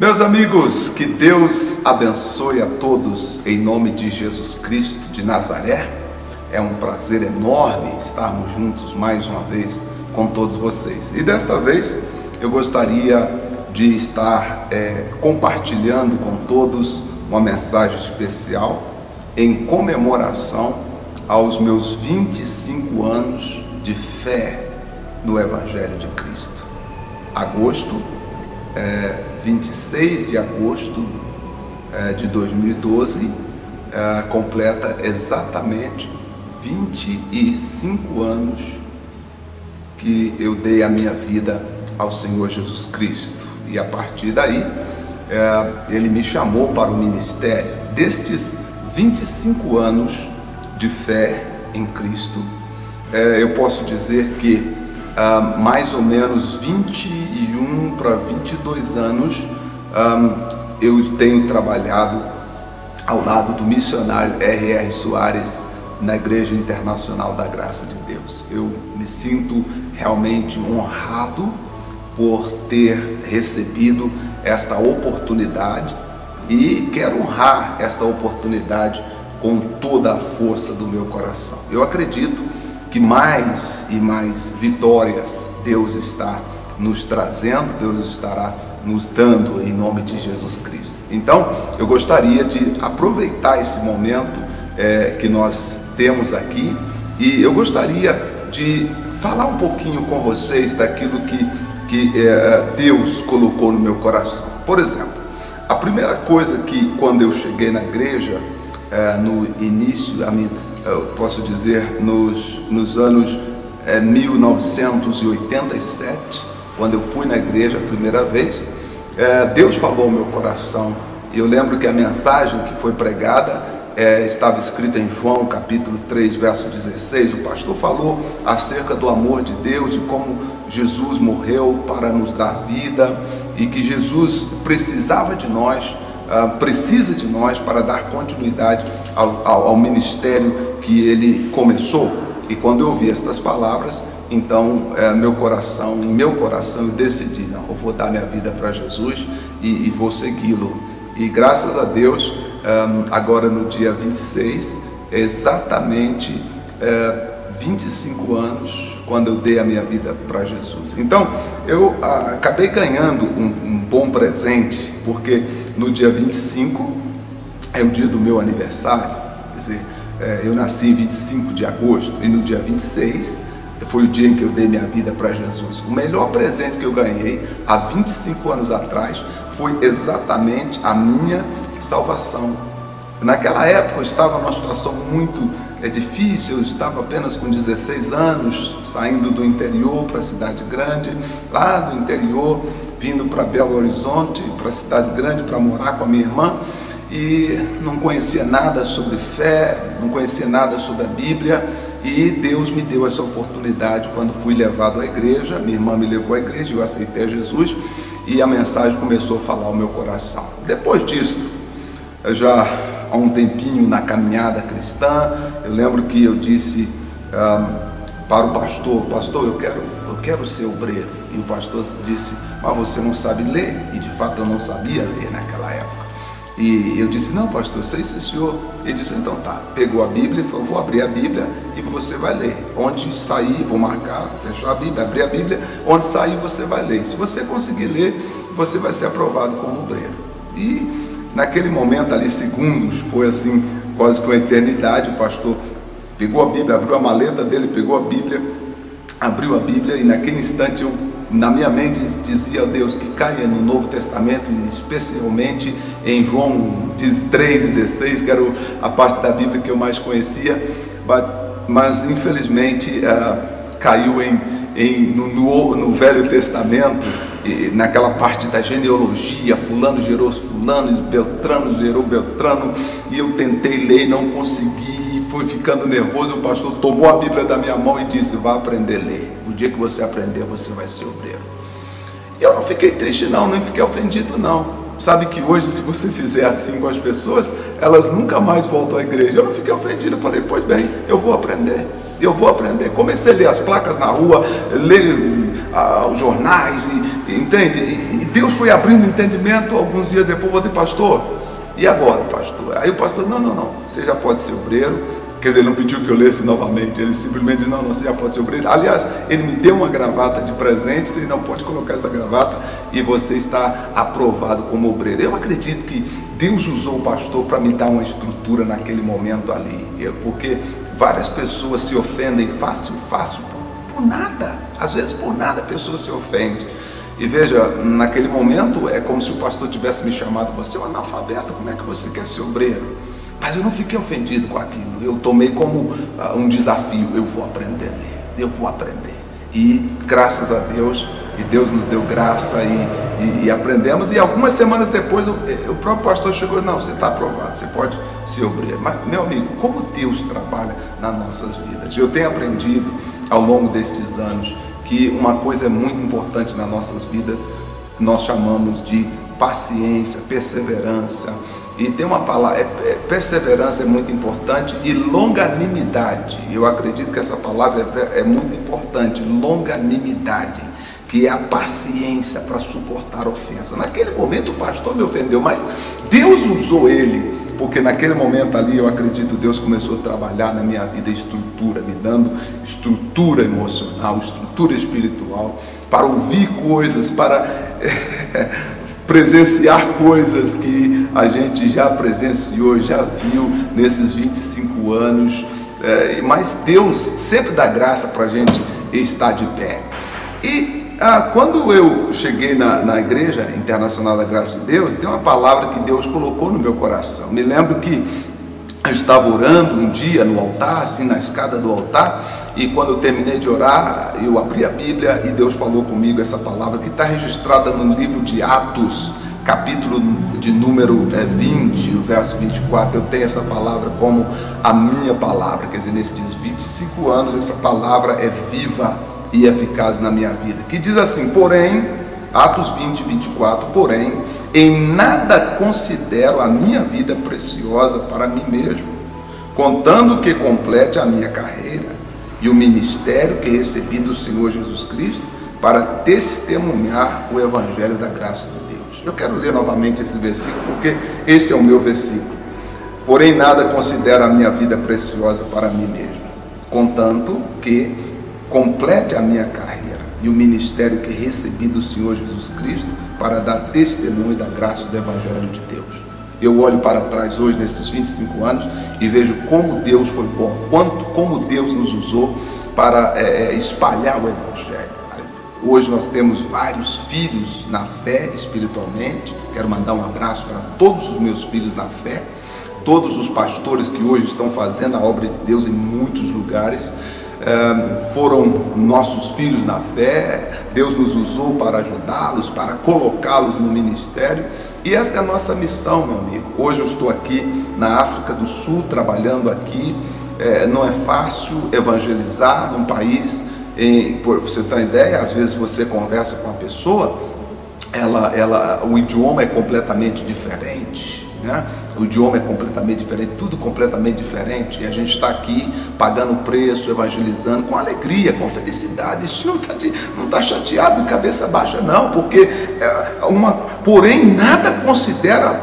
Meus amigos, que Deus abençoe a todos em nome de Jesus Cristo de Nazaré. É um prazer enorme estarmos juntos mais uma vez com todos vocês. E desta vez eu gostaria de estar compartilhando com todos uma mensagem especial em comemoração aos meus 25 anos de fé no Evangelho de Cristo. Agosto, 26 de agosto de 2012, completa exatamente 25 anos que eu dei a minha vida ao Senhor Jesus Cristo. E a partir daí, Ele me chamou para o ministério. Destes 25 anos de fé em Cristo, eu posso dizer que mais ou menos 21 para 22 anos eu tenho trabalhado ao lado do missionário R.R. Soares na Igreja Internacional da Graça de Deus. Eu me sinto realmente honrado por ter recebido esta oportunidade e quero honrar esta oportunidade com toda a força do meu coração. Eu acredito que mais e mais vitórias Deus está nos trazendo, Deus estará nos dando em nome de Jesus Cristo. Então, eu gostaria de aproveitar esse momento que nós temos aqui e eu gostaria de falar um pouquinho com vocês daquilo que Deus colocou no meu coração. Por exemplo, a primeira coisa que quando eu cheguei na igreja, no início, eu posso dizer nos anos 1987, quando eu fui na igreja a primeira vez, Deus falou ao meu coração. E eu lembro que a mensagem que foi pregada estava escrita em João capítulo 3, verso 16. O pastor falou acerca do amor de Deus, de como Jesus morreu para nos dar vida e que Jesus precisava de nós, precisa de nós para dar continuidade ao ministério que ele começou. E quando eu ouvi estas palavras, então em meu coração eu decidi, não, eu vou dar minha vida para Jesus e vou segui-lo. E graças a Deus, agora no dia 26, exatamente 25 anos quando eu dei a minha vida para Jesus. Então eu acabei ganhando um bom presente, porque no dia 25 é o dia do meu aniversário, quer dizer, eu nasci em 25 de agosto e no dia 26 foi o dia em que eu dei minha vida para Jesus. O melhor presente que eu ganhei há 25 anos atrás foi exatamente a minha salvação. Naquela época eu estava numa situação muito difícil, eu estava apenas com 16 anos, saindo do interior para a cidade grande, lá do interior, vindo para Belo Horizonte, para a cidade grande, para morar com a minha irmã, e não conhecia nada sobre fé, não conhecia nada sobre a Bíblia, e Deus me deu essa oportunidade quando fui levado à igreja. Minha irmã me levou à igreja, eu aceitei a Jesus, e a mensagem começou a falar ao meu coração. Depois disso, já há um tempinho na caminhada cristã, eu lembro que eu disse para o pastor, eu quero ser obreiro. E o pastor disse, mas você não sabe ler? E de fato eu não sabia ler naquela época. E eu disse, não pastor, eu sei sim senhor. Ele disse, então tá. Pegou a Bíblia e falou, vou abrir a Bíblia e você vai ler. Onde sair, vou marcar, fechar a Bíblia, abrir a Bíblia, onde sair você vai ler. Se você conseguir ler, você vai ser aprovado como obreiro. E naquele momento ali, segundos, foi assim, quase que uma eternidade. O pastor pegou a Bíblia, abriu a maleta dele, pegou a Bíblia, abriu a Bíblia e naquele instante eu, na minha mente, dizia a Deus que caia no Novo Testamento, especialmente em João 3,16, que era a parte da Bíblia que eu mais conhecia, mas infelizmente caiu no Velho Testamento, naquela parte da genealogia, fulano gerou fulano, Beltrano gerou Beltrano, e eu tentei ler e não consegui, fui ficando nervoso. O pastor tomou a Bíblia da minha mão e disse, vá aprender a ler, o dia que você aprender você vai ser obreiro. E eu não fiquei triste não, nem fiquei ofendido não. Sabe que hoje, se você fizer assim com as pessoas, elas nunca mais voltam à igreja. Eu não fiquei ofendido, eu falei, pois bem, eu vou aprender. Comecei a ler as placas na rua, ler os jornais entende? E Deus foi abrindo entendimento. Alguns dias depois, vou dizer, pastor, e agora, pastor? Aí o pastor, não, você já pode ser obreiro. Quer dizer, ele não pediu que eu lesse novamente, ele simplesmente disse, não, você já pode ser obreiro. Aliás, ele me deu uma gravata de presente, você não pode colocar essa gravata e você está aprovado como obreiro. Eu acredito que Deus usou o pastor para me dar uma estrutura naquele momento ali, porque várias pessoas se ofendem fácil por nada. Às vezes por nada a pessoa se ofende. E veja, naquele momento é como se o pastor tivesse me chamado, você é um analfabeto, como é que você quer ser obreiro? Mas eu não fiquei ofendido com aquilo, eu tomei como um desafio, eu vou aprender a ler, eu vou aprender. E graças a Deus, e Deus nos deu graça e aprendemos. E algumas semanas depois o próprio pastor chegou e não, você está aprovado, você pode ser obreiro. Mas, meu amigo, como Deus trabalha nas nossas vidas. Eu tenho aprendido ao longo desses anos que uma coisa é muito importante nas nossas vidas, nós chamamos de paciência, perseverança. E tem uma palavra, perseverança é muito importante, e longanimidade. Eu acredito que essa palavra é muito importante, longanimidade, que é a paciência para suportar ofensa. Naquele momento o pastor me ofendeu, mas Deus usou ele, porque naquele momento ali eu acredito Deus começou a trabalhar na minha vida estrutura, me dando estrutura emocional, estrutura espiritual, para ouvir coisas, para presenciar coisas que a gente já presenciou, já viu nesses 25 anos, mas Deus sempre dá graça para a gente estar de pé. E quando eu cheguei na Igreja Internacional da Graça de Deus, tem uma palavra que Deus colocou no meu coração. Me lembro que eu estava orando um dia no altar, assim na escada do altar, e quando eu terminei de orar, eu abri a Bíblia e Deus falou comigo essa palavra que está registrada no livro de Atos, capítulo de número 20, no verso 24. Eu tenho essa palavra como a minha palavra, quer dizer, nesses 25 anos essa palavra é viva e eficaz na minha vida, que diz assim: porém, Atos 20, 24, porém, em nada considero a minha vida preciosa para mim mesmo, contando que complete a minha carreira e o ministério que recebi do Senhor Jesus Cristo para testemunhar o Evangelho da graça de Deus. Eu quero ler novamente esse versículo, porque este é o meu versículo. Porém, nada considero a minha vida preciosa para mim mesmo, contanto que complete a minha carreira e o ministério que recebi do Senhor Jesus Cristo para dar testemunho da graça do Evangelho de Deus. Eu olho para trás hoje, nesses 25 anos, e vejo como Deus foi bom, como Deus nos usou para espalhar o Evangelho. Hoje nós temos vários filhos na fé espiritualmente. Quero mandar um abraço para todos os meus filhos na fé, todos os pastores que hoje estão fazendo a obra de Deus em muitos lugares. Foram nossos filhos na fé, Deus nos usou para ajudá-los, para colocá-los no ministério, e esta é a nossa missão, meu amigo. Hoje eu estou aqui na África do Sul, trabalhando aqui. Não é fácil evangelizar num país, por você ter uma ideia, às vezes você conversa com uma pessoa, o idioma é completamente diferente, né? O idioma é completamente diferente, tudo completamente diferente, e a gente está aqui pagando preço, evangelizando com alegria, com felicidade. A gente não está chateado de cabeça baixa, não, porque porém nada considera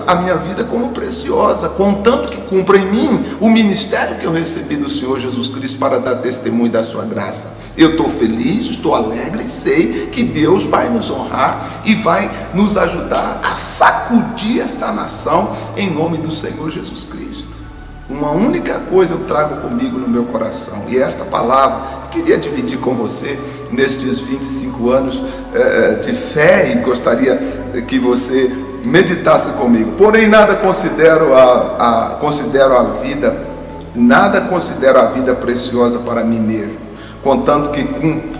a minha vida como preciosa, contanto que cumpra em mim o ministério que eu recebi do Senhor Jesus Cristo para dar testemunho da sua graça. Eu estou feliz, estou alegre e sei que Deus vai nos honrar e vai nos ajudar a sacudir essa nação em nome do Senhor Jesus Cristo. Uma única coisa eu trago comigo no meu coração, e esta palavra eu queria dividir com você nestes 25 anos de fé, e gostaria que você meditasse comigo. Porém, nada considero a vida preciosa para mim mesmo, contando que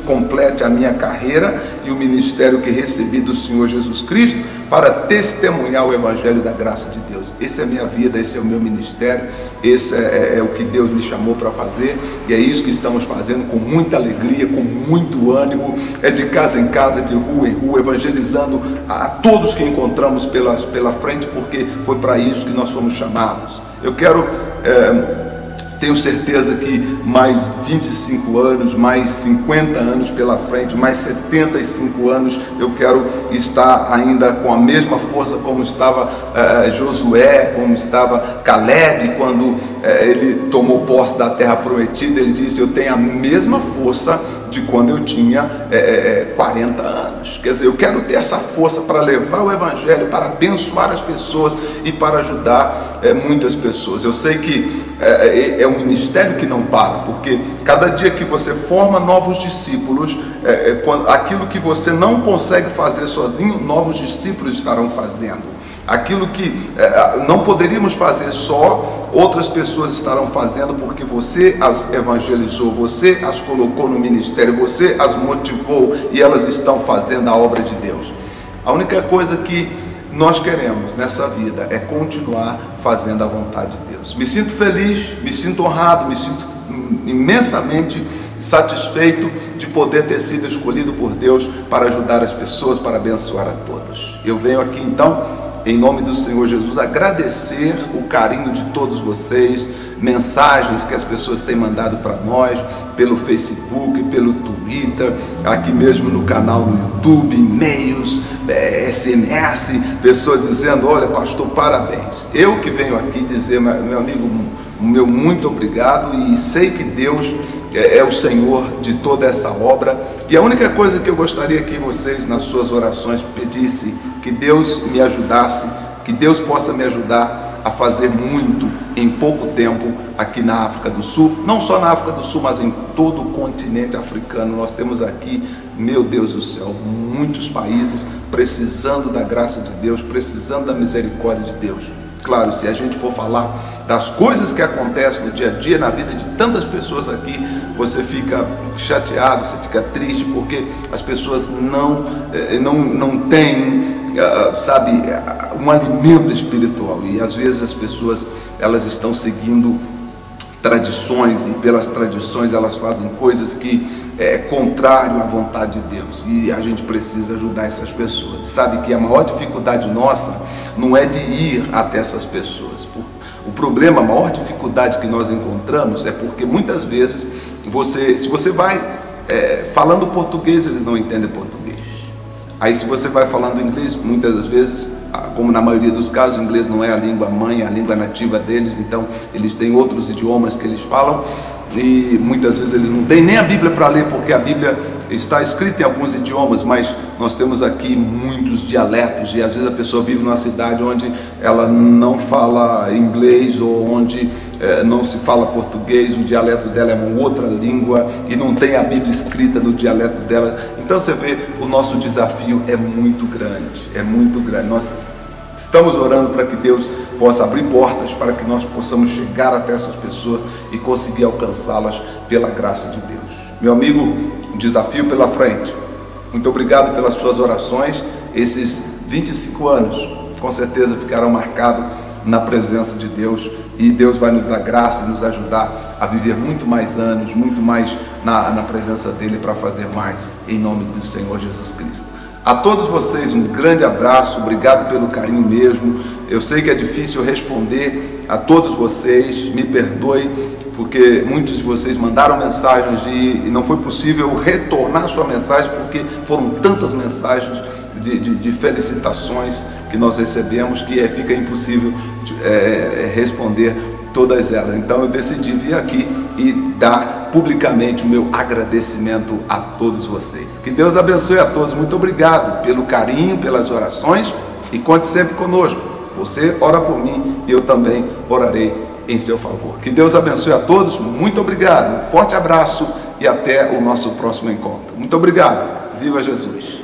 complete a minha carreira e o ministério que recebi do Senhor Jesus Cristo para testemunhar o Evangelho da graça de Deus. Essa é a minha vida, esse é o meu ministério, esse é o que Deus me chamou para fazer, e é isso que estamos fazendo com muita alegria, com muito ânimo, de casa em casa, de rua em rua, evangelizando a todos que encontramos pela frente, porque foi para isso que nós fomos chamados. Eu quero Tenho certeza que mais 25 anos, mais 50 anos pela frente, mais 75 anos, eu quero estar ainda com a mesma força como estava Josué, como estava Caleb, quando ele tomou posse da terra prometida. Ele disse: eu tenho a mesma força de quando eu tinha 40 anos. Quer dizer, eu quero ter essa força para levar o Evangelho, para abençoar as pessoas e para ajudar muitas pessoas. Eu sei que é um ministério que não para, porque cada dia que você forma novos discípulos, aquilo que você não consegue fazer sozinho, novos discípulos estarão fazendo. Aquilo que não poderíamos fazer só, outras pessoas estarão fazendo, porque você as evangelizou, você as colocou no ministério, você as motivou e elas estão fazendo a obra de Deus. A única coisa que nós queremos nessa vida é continuar fazendo a vontade de Deus. Me sinto feliz, me sinto honrado, me sinto imensamente satisfeito de poder ter sido escolhido por Deus para ajudar as pessoas, para abençoar a todos. Eu venho aqui então, em nome do Senhor Jesus, agradecer o carinho de todos vocês, mensagens que as pessoas têm mandado para nós, pelo Facebook, pelo Twitter, aqui mesmo no canal no YouTube, e-mails, SMS, pessoas dizendo: olha, pastor, parabéns. Eu que venho aqui dizer, meu amigo, meu muito obrigado, e sei que Deus é o Senhor de toda essa obra, e a única coisa que eu gostaria que vocês, nas suas orações, pedissem que Deus me ajudasse, que Deus possa me ajudar a fazer muito em pouco tempo aqui na África do Sul, não só na África do Sul, mas em todo o continente africano. Nós temos aqui, meu Deus do céu, muitos países precisando da graça de Deus, precisando da misericórdia de Deus. Claro, se a gente for falar das coisas que acontecem no dia a dia, na vida de tantas pessoas aqui, você fica chateado, você fica triste, porque as pessoas não têm, sabe, um alimento espiritual. E às vezes as pessoas, elas estão seguindo tradições, e pelas tradições elas fazem coisas que é contrário à vontade de Deus, e a gente precisa ajudar essas pessoas. Sabe que a maior dificuldade nossa não é de ir até essas pessoas. O problema, a maior dificuldade que nós encontramos é porque muitas vezes se você vai falando português, eles não entendem português. Aí se você vai falando inglês, muitas das vezes, como na maioria dos casos, o inglês não é a língua mãe, a língua nativa deles, então eles têm outros idiomas que eles falam, e muitas vezes eles não têm nem a Bíblia para ler, porque a Bíblia está escrita em alguns idiomas, mas nós temos aqui muitos dialetos, e às vezes a pessoa vive numa cidade onde ela não fala inglês, ou onde não se fala português, o dialeto dela é uma outra língua, e não tem a Bíblia escrita no dialeto dela. Então você vê, o nosso desafio é muito grande, é muito grande. Nós estamos orando para que Deus possa abrir portas, para que nós possamos chegar até essas pessoas e conseguir alcançá-las pela graça de Deus. Meu amigo, um desafio pela frente. Muito obrigado pelas suas orações. Esses 25 anos com certeza ficarão marcados na presença de Deus, e Deus vai nos dar graça e nos ajudar a viver muito mais anos, muito mais na presença dele, para fazer mais, em nome do Senhor Jesus Cristo. A todos vocês, um grande abraço, obrigado pelo carinho mesmo. Eu sei que é difícil responder a todos vocês, me perdoe, porque muitos de vocês mandaram mensagens e não foi possível retornar a sua mensagem, porque foram tantas mensagens de felicitações que nós recebemos, que fica impossível responder todas elas. Então eu decidi vir aqui e dar publicamente o meu agradecimento a todos vocês. Que Deus abençoe a todos. Muito obrigado pelo carinho, pelas orações, e conte sempre conosco. Você ora por mim e eu também orarei em seu favor. Que Deus abençoe a todos. Muito obrigado. Um forte abraço e até o nosso próximo encontro. Muito obrigado. Viva Jesus!